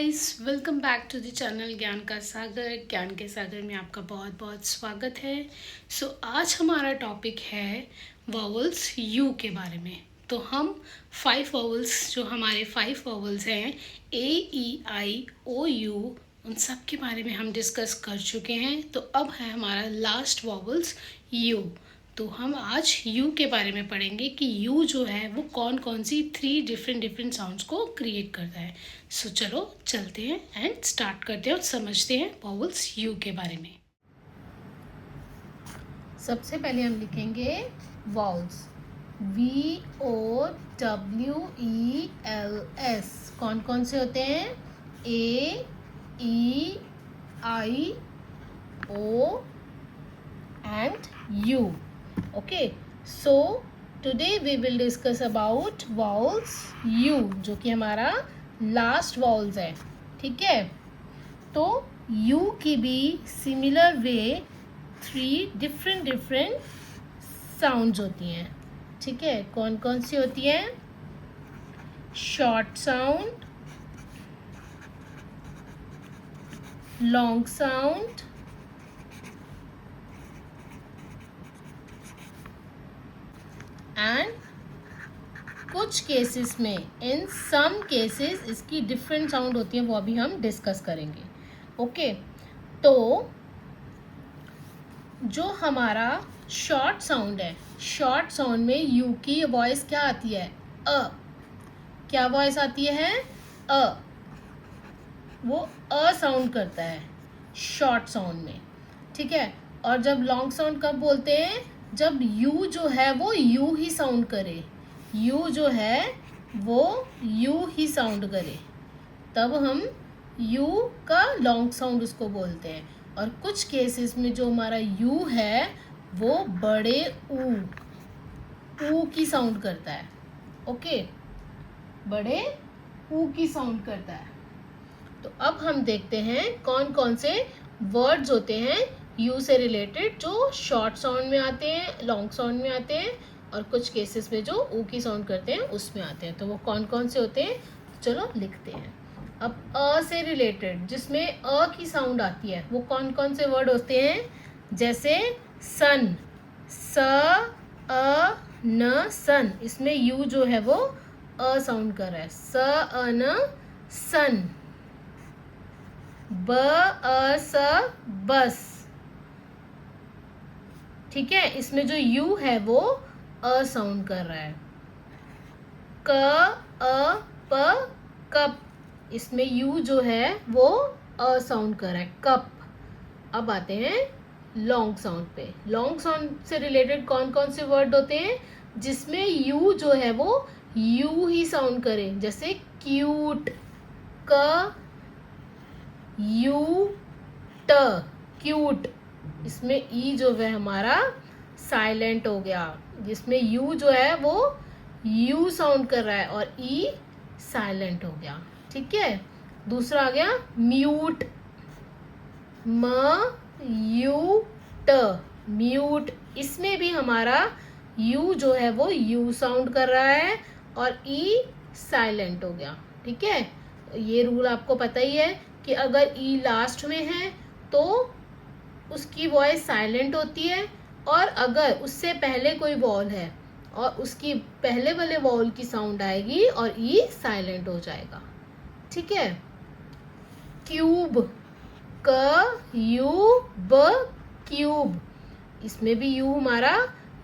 Guys, welcome back to the channel ज्ञान का सागर। ज्ञान के सागर में आपका बहुत बहुत स्वागत है। आज हमारा टॉपिक है वॉवल्स यू के बारे में। तो हम 5 वॉवल्स, जो हमारे 5 वॉवल्स हैं, ए ई आई ओ यू, उन सब के बारे में हम डिस्कस कर चुके हैं। तो अब है हमारा लास्ट वॉवल्स यू। तो हम आज यू के बारे में पढ़ेंगे कि यू जो है वो कौन कौन सी 3 डिफरेंट साउंड्स को क्रिएट करता है। चलो चलते हैं एंड स्टार्ट करते हैं और समझते हैं वॉवल्स यू के बारे में। सबसे पहले हम लिखेंगे वॉवल्स, VOWELS। कौन कौन से होते हैं? A E I O and U. Okay, so today we will discuss about vowels U, जो कि हमारा लास्ट vowels है। ठीक है, तो U की भी सिमिलर वे 3 डिफरेंट साउंड्स होती हैं। ठीक है, कौन कौन सी होती हैं? Short sound, long sound, and कुछ केसेस में, इन सम केसेस, इसकी डिफरेंट साउंड होती है, वो अभी हम डिस्कस करेंगे। ओके, तो जो हमारा शॉर्ट साउंड है, शॉर्ट साउंड में यू की वॉइस क्या आती है? अ। क्या वॉइस आती है? अ। वो अ साउंड करता है शॉर्ट साउंड में। ठीक है, और जब लॉन्ग साउंड कब बोलते हैं? जब यू जो है वो यू ही साउंड करे, यू जो है वो यू ही साउंड करे, तब हम यू का लॉन्ग साउंड उसको बोलते हैं। और कुछ केसेस में जो हमारा यू है वो बड़े ऊ की साउंड करता है। ओके, बड़े ऊ की साउंड करता है। तो अब हम देखते हैं कौन कौन से वर्ड्स होते हैं यू से रिलेटेड, जो शॉर्ट साउंड में आते हैं, लॉन्ग साउंड में आते हैं, और कुछ केसेस में जो ऊ की साउंड करते हैं उसमें आते हैं। तो वो कौन कौन से होते हैं, चलो लिखते हैं। अब अ से रिलेटेड जिसमें अ की साउंड आती है, वो कौन कौन से वर्ड होते हैं? जैसे सन, स अ न सन, इसमें यू जो है वो अ साउंड कर रहा है, स अ न सन। ब अ स बस। ठीक है, इसमें जो यू है वो अ साउंड कर रहा है। क अ प कप, इसमें यू जो है वो अ साउंड कर रहा है, कप। अब आते हैं लॉन्ग साउंड पे। लॉन्ग साउंड से रिलेटेड कौन कौन से वर्ड होते हैं जिसमें यू जो है वो यू ही साउंड करे? जैसे क्यूट, क यू ट, क्यूट। इसमें ई जो है हमारा साइलेंट हो गया, जिसमें यू जो है वो यू साउंड कर रहा है और ई साइलेंट हो गया। ठीक है, दूसरा आ गया म्यूट, म यू ट, म्यूट। इसमें भी हमारा यू जो है वो यू साउंड कर रहा है और ई साइलेंट हो गया। ठीक है, ये रूल आपको पता ही है कि अगर ई लास्ट में है तो उसकी वॉइस साइलेंट होती है, और अगर उससे पहले कोई वॉल है और उसकी पहले वाले वॉल की साउंड आएगी और ई साइलेंट हो जाएगा। ठीक है, क्यूब, क यू ब, क्यूब। इसमें भी यू हमारा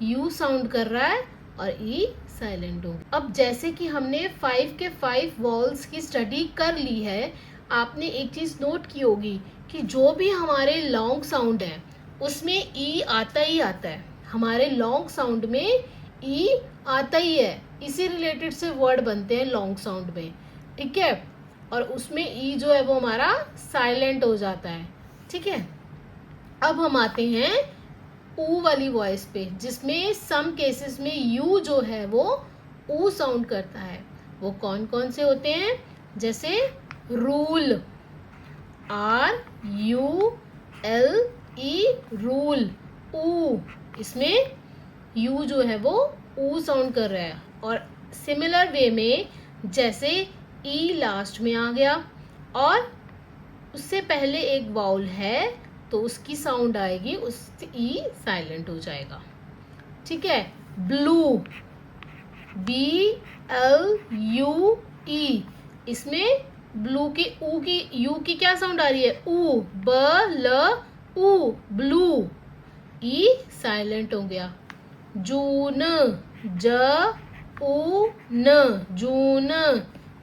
यू साउंड कर रहा है और ई साइलेंट हो। अब जैसे कि हमने 5 के 5 वॉल्स की स्टडी कर ली है, आपने एक चीज नोट की होगी कि जो भी हमारे लॉन्ग साउंड है उसमें ई आता ही आता है। हमारे लॉन्ग साउंड में ई आता ही है, इसी रिलेटेड से वर्ड बनते हैं लॉन्ग साउंड में। ठीक है, और उसमें ई जो है वो हमारा साइलेंट हो जाता है। ठीक है, अब हम आते हैं ऊ वाली वॉइस पे, जिसमें सम केसेस में यू जो है वो ऊ साउंड करता है। वो कौन कौन से होते हैं? जैसे रूल, RULE, रूल, ऊ। इसमें यू जो है वो ऊ साउंड कर रहा है। और सिमिलर वे में जैसे ई लास्ट में आ गया, और उससे पहले एक वाउल है तो उसकी साउंड आएगी, उससे ई साइलेंट हो जाएगा। ठीक है, ब्लू, BLUE, इसमें ब्लू की यू की क्या साउंड आ रही है, ऊ, BLU, ब्लू, ई साइलेंट हो गया। जून, JUN, जून,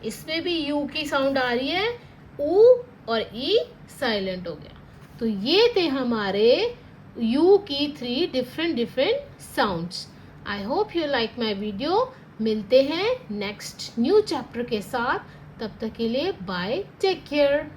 इसमें भी यू की साउंड आ रही है, ऊ और ई साइलेंट हो गया। तो ये थे हमारे यू की 3 different sounds. I hope you like my video. मिलते हैं नेक्स्ट न्यू चैप्टर के साथ, तब तक के लिए बाय, टेक केयर।